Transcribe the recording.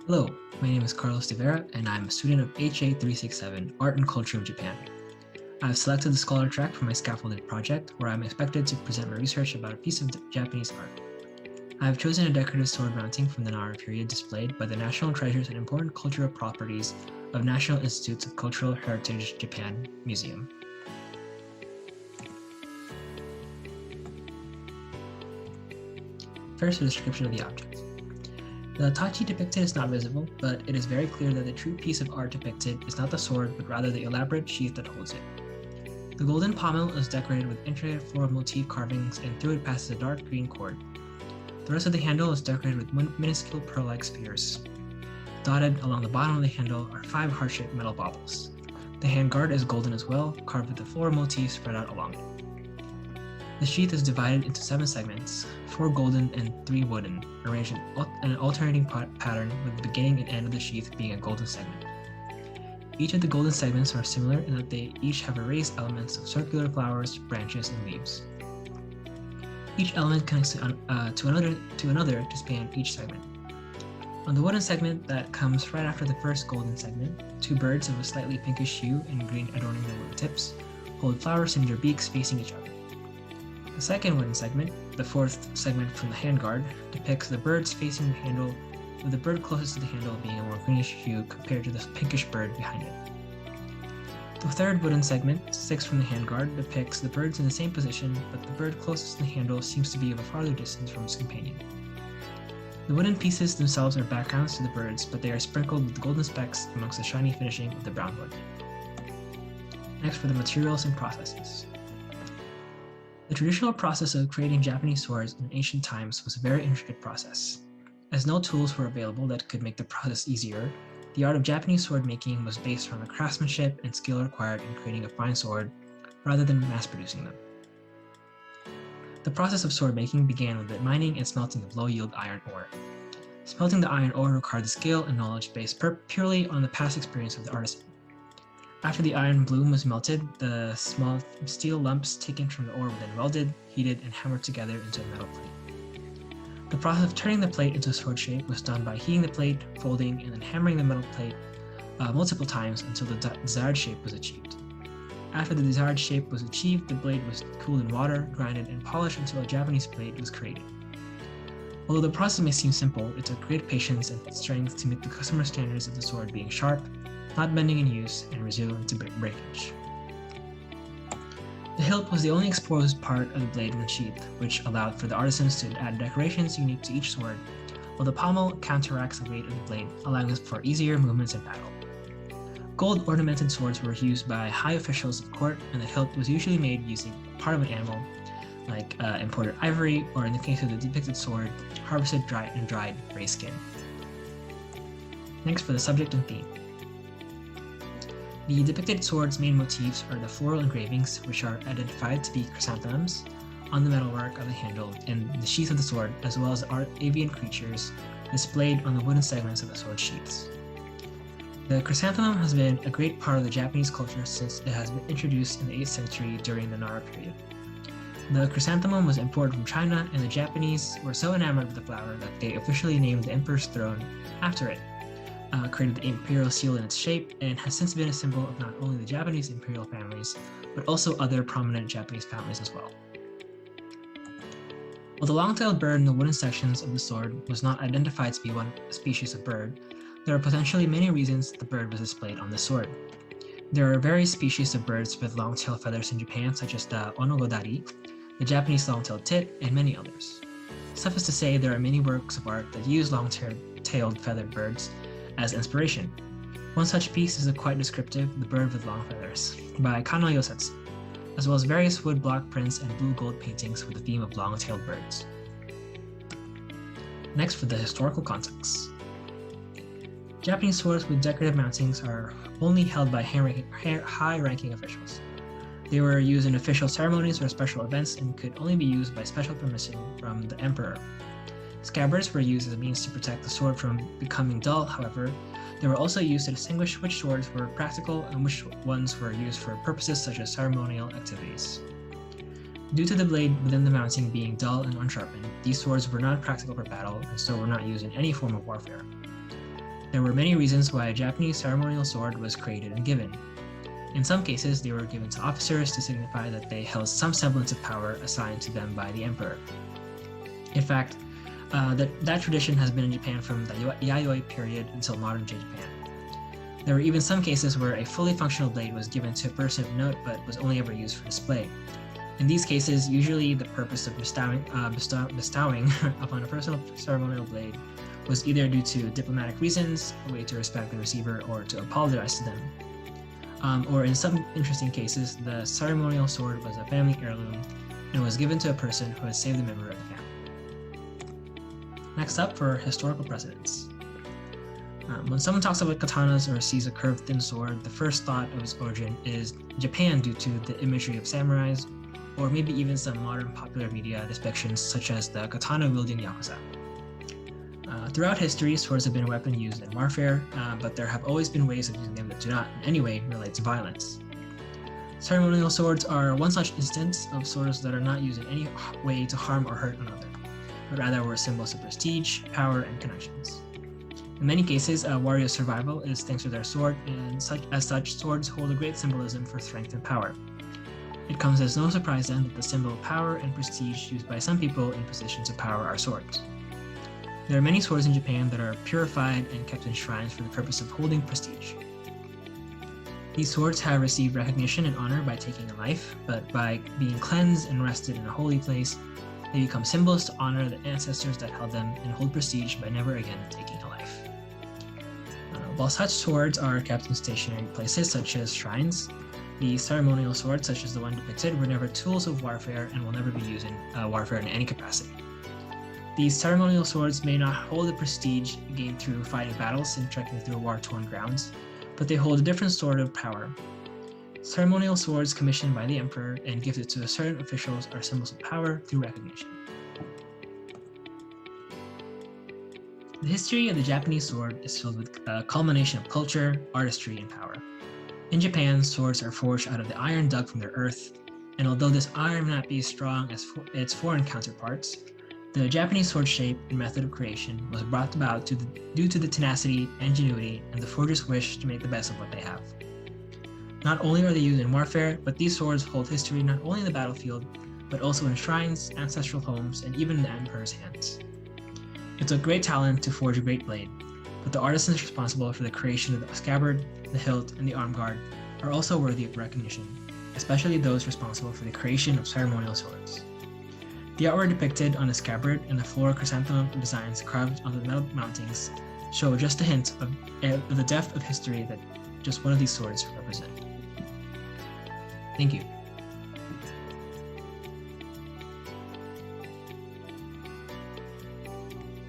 Hello, my name is Carlos de Vera, and I'm a student of HA367, Art and Culture of Japan. I've selected the Scholar track for my scaffolded project, where I'm expected to present my research about a piece of Japanese art. I have chosen a decorative sword mounting from the Nara period displayed by the National Treasures and Important Cultural Properties of National Institutes of Cultural Heritage Japan Museum. First, a description of the object. The tachi depicted is not visible, but it is very clear that the true piece of art depicted is not the sword, but rather the elaborate sheath that holds it. The golden pommel is decorated with intricate floral motif carvings, and through it passes a dark green cord. The rest of the handle is decorated with minuscule pearl-like spears. Dotted along the bottom of the handle are 5 heart-shaped metal baubles. The handguard is golden as well, carved with the floral motif spread out along it. The sheath is divided into 7 segments, 4 golden and 3 wooden, arranged in an alternating pattern with the beginning and end of the sheath being a golden segment. Each of the golden segments are similar in that they each have raised elements of circular flowers, branches, and leaves. Each element connects to another to span each segment. On the wooden segment that comes right after the first golden segment, 2 birds of a slightly pinkish hue and green adorning the wooden tips hold flowers in their beaks facing each other. The second wooden segment, the 4th segment from the handguard, depicts the birds facing the handle, with the bird closest to the handle being a more greenish hue compared to the pinkish bird behind it. The 3rd wooden segment, 6th from the handguard, depicts the birds in the same position, but the bird closest to the handle seems to be of a farther distance from its companion. The wooden pieces themselves are backgrounds to the birds, but they are sprinkled with golden specks amongst the shiny finishing of the brown wood. Next, for the materials and processes. The traditional process of creating Japanese swords in ancient times was a very intricate process. As no tools were available that could make the process easier, the art of Japanese sword making was based on the craftsmanship and skill required in creating a fine sword, rather than mass-producing them. The process of sword making began with the mining and smelting of low-yield iron ore. Smelting the iron ore required the skill and knowledge based purely on the past experience of the artisan. After the iron bloom was melted, the small steel lumps taken from the ore were then welded, heated, and hammered together into a metal plate. The process of turning the plate into a sword shape was done by heating the plate, folding, and then hammering the metal plate multiple times until the desired shape was achieved. After the desired shape was achieved, the blade was cooled in water, grinded, and polished until a Japanese blade was created. Although the process may seem simple, it took great patience and strength to meet the customer standards of the sword being sharp, not bending in use, and resilient to breakage. The hilt was the only exposed part of the blade when sheathed, which allowed for the artisans to add decorations unique to each sword, while the pommel counteracts the weight of the blade, allowing for easier movements in battle. Gold ornamented swords were used by high officials of court, and the hilt was usually made using part of an animal, like imported ivory, or in the case of the depicted sword, harvested and dried gray skin. Next, for the subject and theme. The depicted sword's main motifs are the floral engravings, which are identified to be chrysanthemums, on the metalwork of the handle and the sheath of the sword, as well as avian creatures displayed on the wooden segments of the sword sheaths. The chrysanthemum has been a great part of the Japanese culture since it has been introduced in the 8th century during the Nara period. The chrysanthemum was imported from China, and the Japanese were so enamored with the flower that they officially named the emperor's throne after it, created the imperial seal in its shape, and has since been a symbol of not only the Japanese imperial families, but also other prominent Japanese families as well. While the long-tailed bird in the wooden sections of the sword was not identified to be one species of bird, there are potentially many reasons the bird was displayed on the sword. There are various species of birds with long-tailed feathers in Japan, such as the onogodari, the Japanese long-tailed tit, and many others. Suffice to say, there are many works of art that use long-tailed feathered birds as inspiration. One such piece is a quite descriptive The Bird with Long Feathers by Kano Yosetsu, as well as various wood block prints and blue gold paintings with the theme of long-tailed birds. Next, for the historical context. Japanese swords with decorative mountings are only held by high-ranking officials. They were used in official ceremonies or special events and could only be used by special permission from the emperor. Scabbards were used as a means to protect the sword from becoming dull. However, they were also used to distinguish which swords were practical and which ones were used for purposes such as ceremonial activities. Due to the blade within the mounting being dull and unsharpened, these swords were not practical for battle and so were not used in any form of warfare. There were many reasons why a Japanese ceremonial sword was created and given. In some cases, they were given to officers to signify that they held some semblance of power assigned to them by the emperor. In fact, that tradition has been in Japan from the Yayoi period until modern-day Japan. There were even some cases where a fully functional blade was given to a person of note but was only ever used for display. In these cases, usually the purpose of bestowing upon a personal ceremonial blade was either due to diplomatic reasons, a way to respect the receiver, or to apologize to them. Or in some interesting cases, the ceremonial sword was a family heirloom and was given to a person who had saved a member of the family. Next up, for historical precedents. When someone talks about katanas or sees a curved thin sword, the first thought of its origin is Japan due to the imagery of samurais, or maybe even some modern popular media depictions such as the katana-wielding yakuza. Throughout history, swords have been a weapon used in warfare, but there have always been ways of using them that do not in any way relate to violence. Ceremonial swords are one such instance of swords that are not used in any way to harm or hurt another, but rather were symbols of prestige, power, and connections. In many cases, a warrior's survival is thanks to their sword, and as such, swords hold a great symbolism for strength and power. It comes as no surprise then that the symbol of power and prestige used by some people in positions of power are swords. There are many swords in Japan that are purified and kept in shrines for the purpose of holding prestige. These swords have received recognition and honor by taking a life, but by being cleansed and rested in a holy place, they become symbols to honor the ancestors that held them and hold prestige by never again taking a life. While such swords are kept in stationary places such as shrines, the ceremonial swords, such as the one depicted, were never tools of warfare and will never be used in warfare in any capacity. These ceremonial swords may not hold the prestige gained through fighting battles and trekking through war-torn grounds, but they hold a different sort of power. Ceremonial swords commissioned by the emperor and gifted to certain officials are symbols of power through recognition. The history of the Japanese sword is filled with a culmination of culture, artistry, and power. In Japan, swords are forged out of the iron dug from their earth, and although this iron may not be as strong as its foreign counterparts, the Japanese sword shape and method of creation was brought about due to the tenacity, ingenuity, and the forger's wish to make the best of what they have. Not only are they used in warfare, but these swords hold history not only in the battlefield, but also in shrines, ancestral homes, and even in the emperor's hands. It took great talent to forge a great blade, but the artisans responsible for the creation of the scabbard, the hilt, and the arm guard are also worthy of recognition, especially those responsible for the creation of ceremonial swords. The artwork depicted on the scabbard and the floral chrysanthemum designs carved on the metal mountings show just a hint of the depth of history that just one of these swords represent. Thank you.